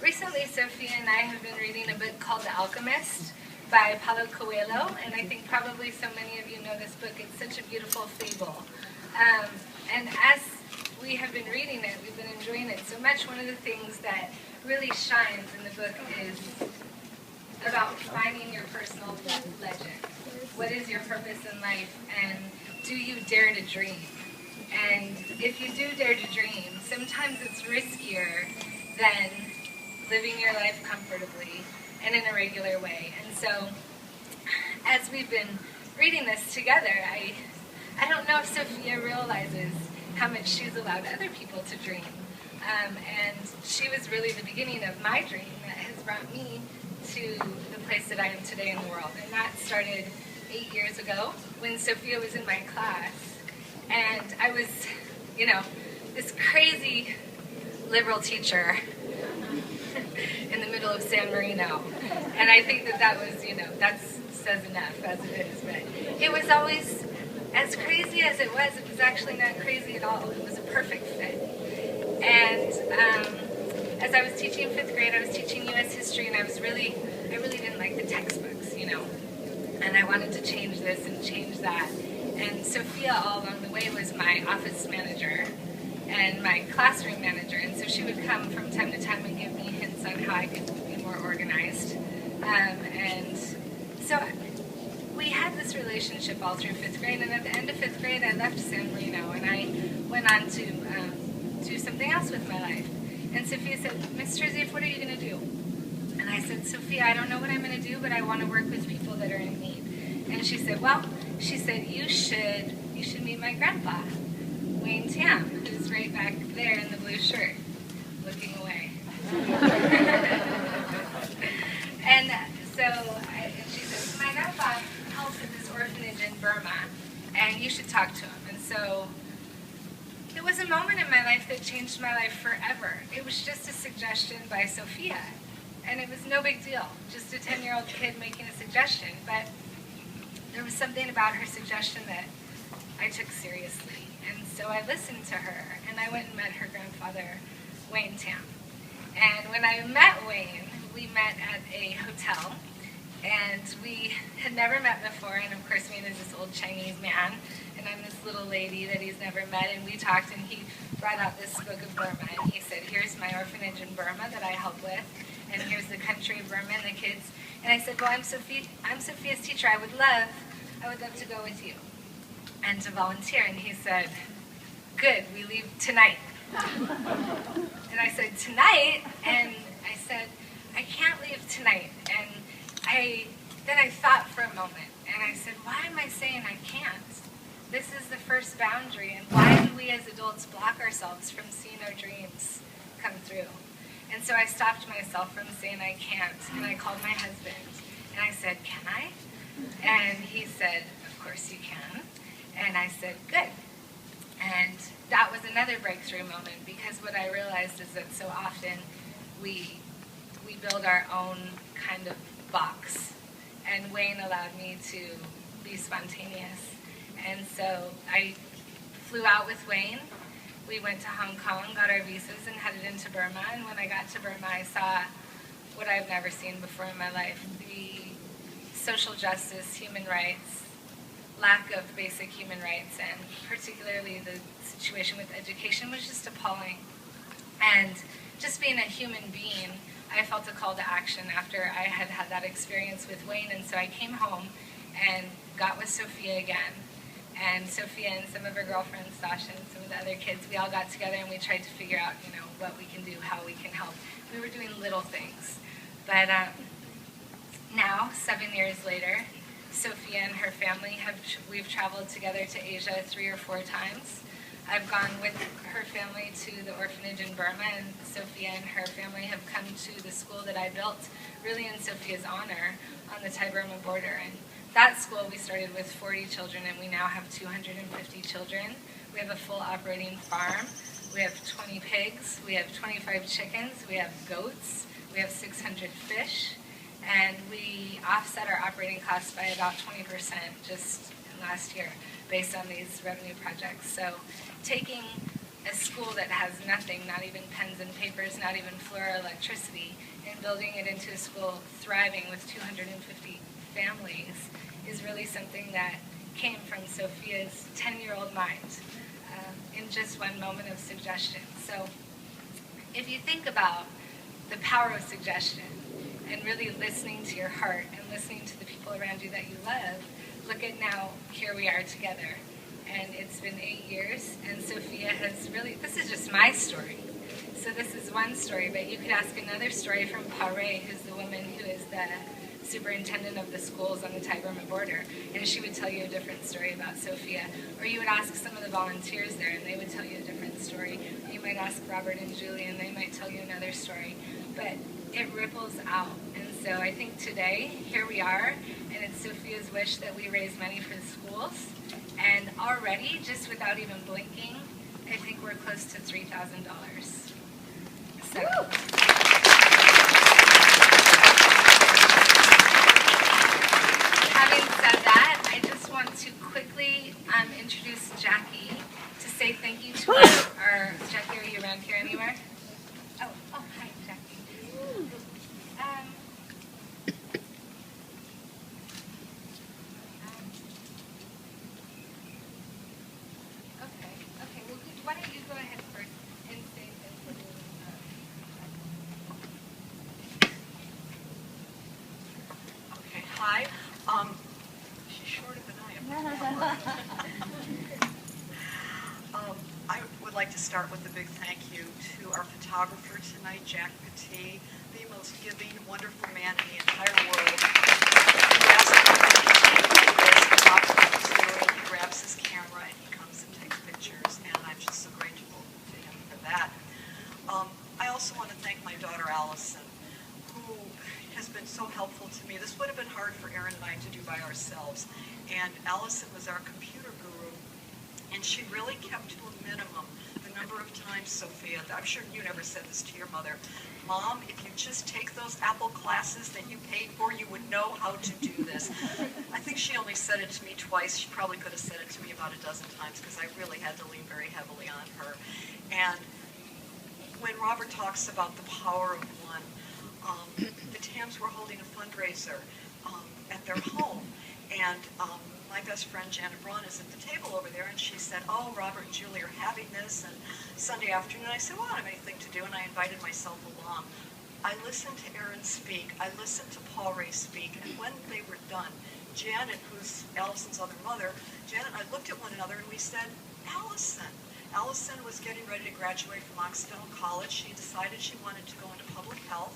Recently, Sofia and I have been reading a book called The Alchemist by Paulo Coelho, and I think probably so many of you know this book. It's such a beautiful fable. And as we have been reading it, we've been enjoying it so much. One of the things that really shines in the book is about finding your personal legend. What is your purpose in life, and do you dare to dream? And if you do dare to dream, sometimes it's riskier than living your life comfortably and in a regular way. And so, as we've been reading this together, I don't know if Sofia realizes how much she's allowed other people to dream. And she was really the beginning of my dream that has brought me to the place that I am today in the world. And that started 8 years ago when Sofia was in my class. And I was, this crazy liberal teacher in the middle of San Marino. And I think that was, that says enough as it is. But it was always, as crazy as it was actually not crazy at all. It was a perfect fit. And as I was teaching 5th grade, I was teaching U.S. history, and I really didn't like the textbooks, And I wanted to change this and change that. And Sofia, all along the way, was my office manager and my classroom manager. And so she would come from time to time and give me hints on how I could be more organized. And so we had this relationship all through 5th grade. And at the end of 5th grade, I left San Marino, and I went on to do something else with my life. And Sofia said, "Miss Terzief, what are you going to do?" And I said, "Sofia, I don't know what I'm going to do, but I want to work with people that are in need." And she said, you should meet my grandpa, Wayne Tam, who's right back there in the blue shirt, looking away. And she said, "My grandpa helps at this orphanage in Burma, and you should talk to him." And so it was a moment in my life that changed my life forever. It was just a suggestion by Sofia, and it was no big deal, just a 10-year-old kid making a suggestion. But there was something about her suggestion that I took seriously. And so I listened to her, and I went and met her grandfather, Wayne Tam. And when I met Wayne, we met at a hotel, and we had never met before. And of course, Wayne is this old Chinese man, and I'm this little lady that he's never met. And we talked, and he brought out this book of Burma, and he said, "Here's my orphanage in Burma that I help with, and here's the country of Burma and the kids." And I said, "Well, I'm Sofia's teacher. I would love to go with you and to volunteer." And he said, "Good, we leave tonight." And I said, "Tonight?" And I said, "I can't leave tonight." And then I thought for a moment, and I said, "Why am I saying I can't? This is the first boundary, and why do we as adults block ourselves from seeing our dreams come through?" And so I stopped myself from saying I can't, and I called my husband, and I said, "Can I?" And he said, "Of course you can." And I said, "Good." And that was another breakthrough moment, because what I realized is that so often we build our own kind of box. And Wayne allowed me to be spontaneous. And so I flew out with Wayne. We went to Hong Kong, got our visas, and headed into Burma. And when I got to Burma, I saw what I've never seen before in my life: the social justice, human rights, lack of basic human rights, and particularly the situation with education was just appalling. And just being a human being, I felt a call to action after I had had that experience with Wayne. And so I came home and got with Sofia again. And Sofia and some of her girlfriends, Sasha and some of the other kids, we all got together and we tried to figure out, what we can do, how we can help. We were doing little things. But now, 7 years later, Sofia and her family we've traveled together to Asia 3 or 4 times. I've gone with her family to the orphanage in Burma, and Sofia and her family have come to the school that I built, really in Sofia's honor, on the Thai-Burma border. And that school we started with 40 children, and we now have 250 children. We have a full operating farm. We have 20 pigs. We have 25 chickens. We have goats. We have 600 fish. And we offset our operating costs by about 20% just last year based on these revenue projects. So taking a school that has nothing, not even pens and papers, not even floor or electricity, and building it into a school thriving with 250 families is really something that came from Sofia's 10-year-old mind in just one moment of suggestion. So if you think about the power of suggestion and really listening to your heart and listening to the people around you that you love, look at now, here we are together. And it's been 8 years, and Sofia has really, this is just my story. So this is one story, but you could ask another story from Pare, who's the woman who is the superintendent of the schools on the Thai-Burma border, and she would tell you a different story about Sofia. Or you would ask some of the volunteers there, and they would tell you a different story. Or you might ask Robert and Julie, and they might tell you another story. But it ripples out. And so I think today, here we are, and it's Sofia's wish that we raise money for the schools. And already, just without even blinking, I think we're close to $3,000. So. Having said that, I just want to quickly introduce Jackie to say thank you to our Jackie, are you around here anywhere? Oh, hi, Jackie. Okay, well, why don't you go ahead first and say this? Okay, hi. She's shorter than I am. I would like to start with a big thank you to our photographer tonight, Jack Petit, the most giving, wonderful man in the entire world. He asks me he grabs his camera and he comes and takes pictures, and I'm just so grateful to him for that. I also want to thank my daughter Allison, who has been so helpful to me. This would have been hard for Erin and I to do by ourselves. And Allison was our computer guru, and she really kept to a minimum the number of times, Sofia, I'm sure you never said this to your mother, Mom, if you just take those Apple classes that you paid for, you would know how to do this. I think she only said it to me twice. She probably could have said it to me about a dozen times because I really had to lean very heavily on her. And when Robert talks about the power of one, the Tams were holding a fundraiser at their home, and my best friend Janet Braun is at the table over there, and she said, oh, Robert and Julie are having this, and Sunday afternoon. I said, well, I don't have anything to do, and I invited myself along. I listened to Erin speak, I listened to Paul Ray speak, and when they were done, Janet, who's Allison's other mother, Janet and I looked at one another and we said, Allison. Allison was getting ready to graduate from Occidental College. She decided she wanted to go into public health.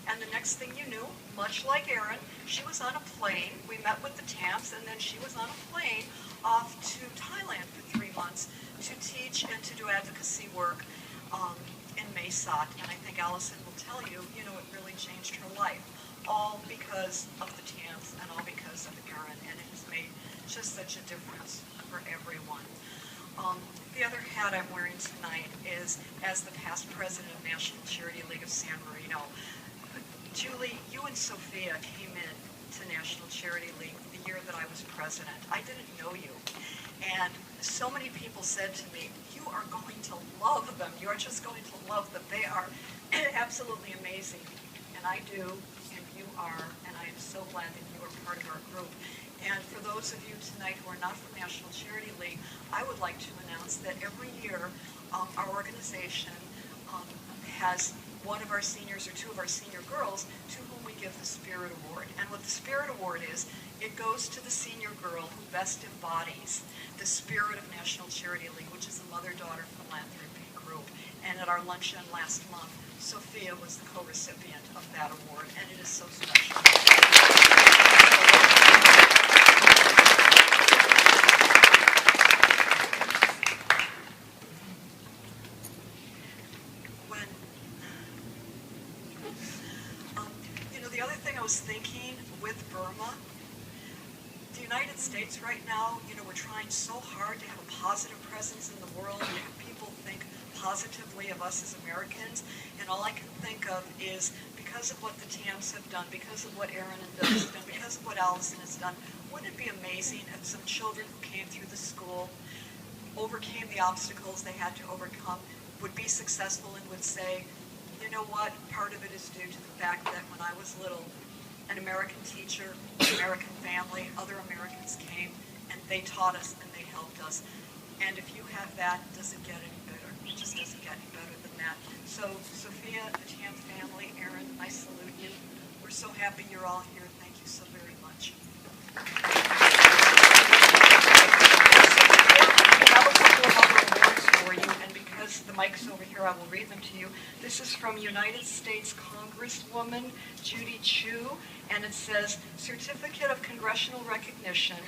And the next thing you knew, much like Erin, she was on a plane. We met with the Tams, and then she was on a plane off to Thailand for 3 months to teach and to do advocacy work in Maysat. And I think Allison will tell you, it really changed her life, all because of the Tams and all because of Erin. And it has made just such a difference for everyone. The other hat I'm wearing tonight is as the past president of National Charity League of San Marino. Julie, you and Sofia came in to National Charity League the year that I was president. I didn't know you. And so many people said to me, you are going to love them. You are just going to love them. They are absolutely amazing. And I do, and you are, and I am so glad that you are part of our group. And for those of you tonight who are not from National Charity League, I would like to announce that every year our organization has one of our seniors or two of our senior girls to whom we give the Spirit Award. And what the Spirit Award is, it goes to the senior girl who best embodies the spirit of National Charity League, which is a mother-daughter philanthropy group. And at our luncheon last month, Sofia was the co-recipient of that award, and it is so special. The other thing I was thinking with Burma, the United States right now, we're trying so hard to have a positive presence in the world, to have people think positively of us as Americans, and all I can think of is because of what the TAMs have done, because of what Erin and Bill have done, because of what Allison has done, wouldn't it be amazing if some children who came through the school, overcame the obstacles they had to overcome, would be successful and would say, you know what, part of it is due to the fact that when I was little, an American teacher, an American family, other Americans came, and they taught us and they helped us. And if you have that, it doesn't get any better. It just doesn't get any better than that. So, Sofia, the TAM family, Erin, I salute you. We're so happy you're all here. Thank you so very much. The mic's over here, I will read them to you. This is from United States Congresswoman Judy Chu, and it says, Certificate of Congressional Recognition,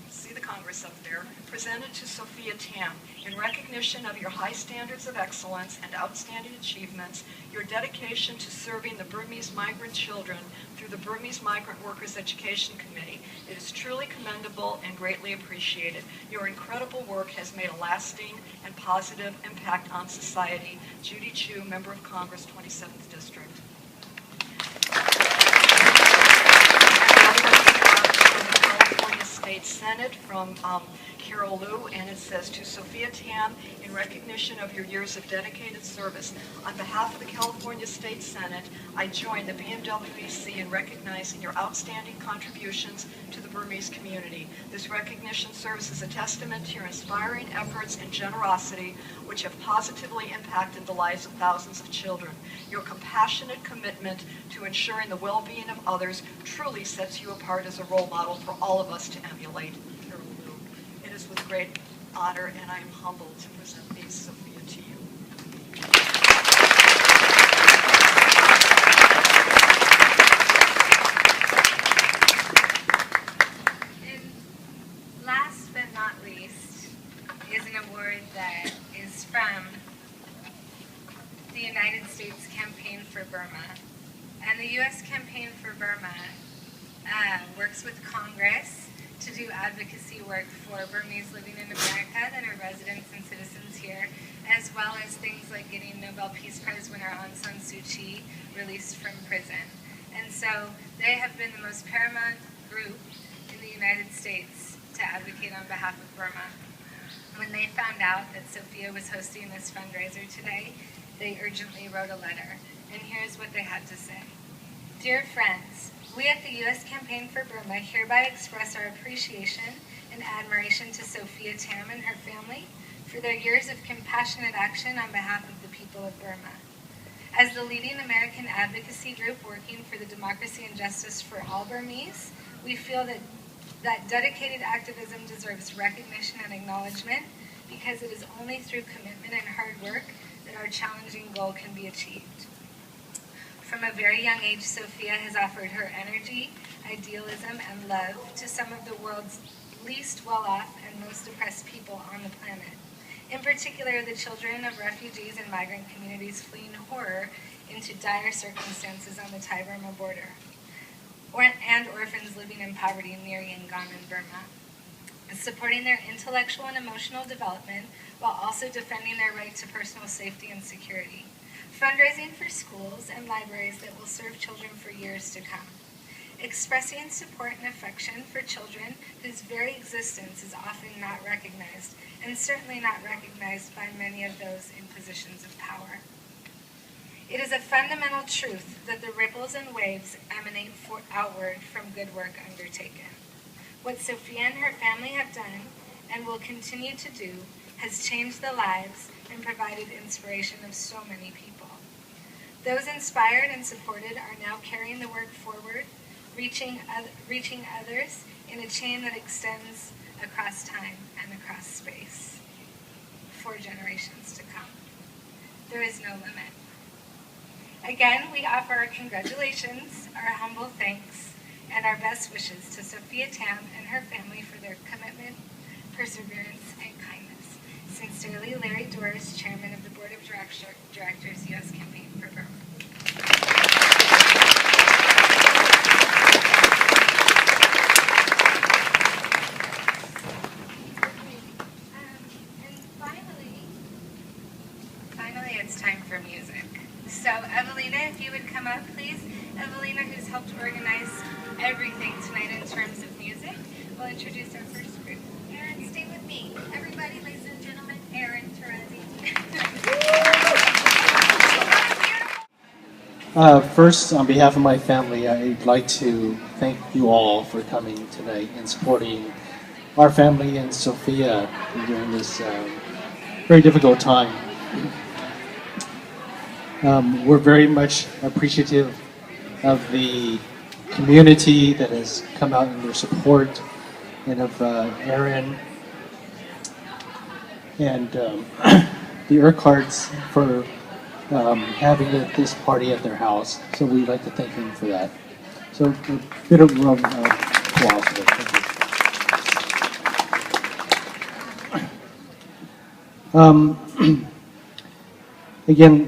see the Congress up there, presented to Sofia Tam. In recognition of your high standards of excellence and outstanding achievements, your dedication to serving the Burmese migrant children through the Burmese Migrant Workers Education Committee. It is truly commendable and greatly appreciated. Your incredible work has made a lasting and positive impact on society. Judy Chu, Member of Congress, 27th District. State Senate from Carol Liu, and it says, to Sofia Tam, in recognition of your years of dedicated service, on behalf of the California State Senate, I join the BMWEC in recognizing your outstanding contributions to the Burmese community. This recognition serves as a testament to your inspiring efforts and generosity, which have positively impacted the lives of thousands of children. Your compassionate commitment to ensuring the well-being of others truly sets you apart as a role model for all of us to emulate. Carol Liu. It is with great honor, and I am humbled to present these, Sofia, to you. And last but not least is an award that is from the United States Campaign for Burma. And the U.S. Campaign for Burma works with Congress to do advocacy work for Burmese living in America that are residents and citizens here, as well as things like getting Nobel Peace Prize winner Aung San Suu Kyi released from prison. And so they have been the most paramount group in the United States to advocate on behalf of Burma. When they found out that Sofia was hosting this fundraiser today, they urgently wrote a letter. And here's what they had to say. Dear friends, we at the U.S. Campaign for Burma hereby express our appreciation and admiration to Sofia Tam and her family for their years of compassionate action on behalf of the people of Burma. As the leading American advocacy group working for the democracy and justice for all Burmese, we feel that dedicated activism deserves recognition and acknowledgement because it is only through commitment and hard work that our challenging goal can be achieved. From a very young age, Sofia has offered her energy, idealism, and love to some of the world's least well-off and most oppressed people on the planet. In particular, the children of refugees and migrant communities fleeing horror into dire circumstances on the Thai-Burma border, and orphans living in poverty near Yangon in Burma. Supporting their intellectual and emotional development while also defending their right to personal safety and security. Fundraising for schools and libraries that will serve children for years to come. expressing support and affection for children whose very existence is often not recognized, and certainly not recognized by many of those in positions of power. It is a fundamental truth that the ripples and waves emanate outward from good work undertaken. What Sofia and her family have done, and will continue to do, has changed the lives and provided inspiration of so many people. Those inspired and supported are now carrying the work forward, reaching others in a chain that extends across time and across space for generations to come. There is no limit. Again, we offer our congratulations, our humble thanks, and our best wishes to Sofia Tam and her family for their commitment, perseverance, and kindness. Sincerely, Larry Doris, Chairman of the Board of Directors, U.S. Campaign for Burma. Finally, it's time for music. So, Evelina, if you would come up, please. Evelina, who's helped organize everything tonight in terms of music, will introduce our first group. Aaron, stay with me. Everybody, ladies and gentlemen, Aaron Terezi. First, on behalf of my family, I'd like to thank you all for coming tonight and supporting our family and Sofia during this very difficult time. We're very much appreciative of the community that has come out in their support, and of Aaron and the Urquharts for having this party at their house. So we'd like to thank them for that. So a bit of applause for them. Again,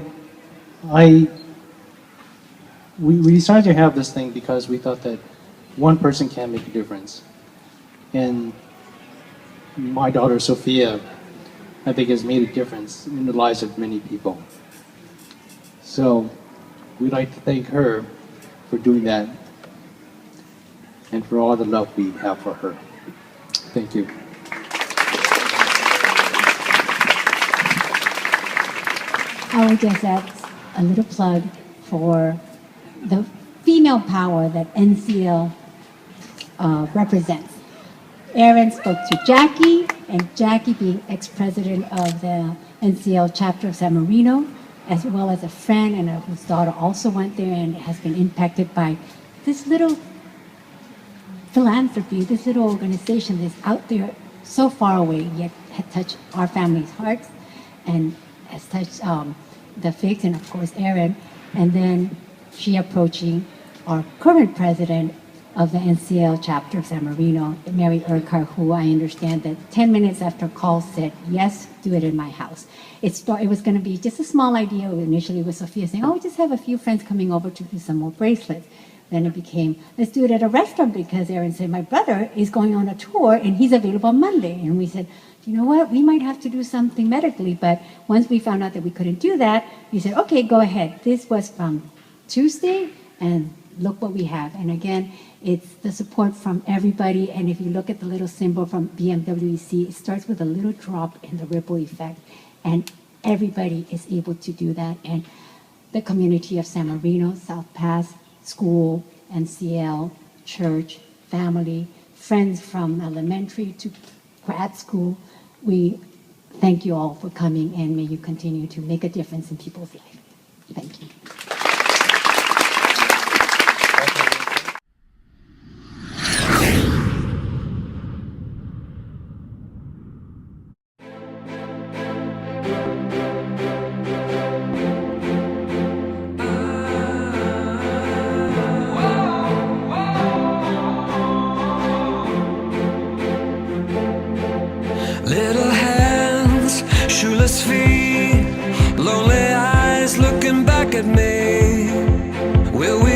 we decided to have this thing because we thought that one person can make a difference. And my daughter Sofia, I think, has made a difference in the lives of many people. So we'd like to thank her for doing that and for all the love we have for her. Thank you. I would just add a little plug for the female power that NCL represents. Aaron spoke to Jackie, and Jackie, being ex-president of the NCL chapter of San Marino, as well as a friend and whose daughter also went there and has been impacted by this little philanthropy, this little organization that's out there so far away, yet had touched our family's hearts and has touched the Figs and of course Aaron. And then she approaching our current president of the NCL chapter of San Marino, Mary Urquhart, who I understand that 10 minutes after call said, yes, do it in my house. It was going to be just a small idea initially with Sofia saying, oh, we just have a few friends coming over to do some more bracelets. Then it became, let's do it at a restaurant, because Aaron said, my brother is going on a tour and he's available Monday. And we said, you know what, we might have to do something medically. But once we found out that we couldn't do that, we said, okay, go ahead. This was from Tuesday, and look what we have. And again, it's the support from everybody. And if you look at the little symbol from BMWEC, it starts with a little drop in the ripple effect. And everybody is able to do that. And the community of San Marino, South Pass, school, NCL, church, family, friends from elementary to grad school, we thank you all for coming, and may you continue to make a difference in people's lives. Thank you. Little hands, shoeless feet, lonely eyes looking back at me. Will we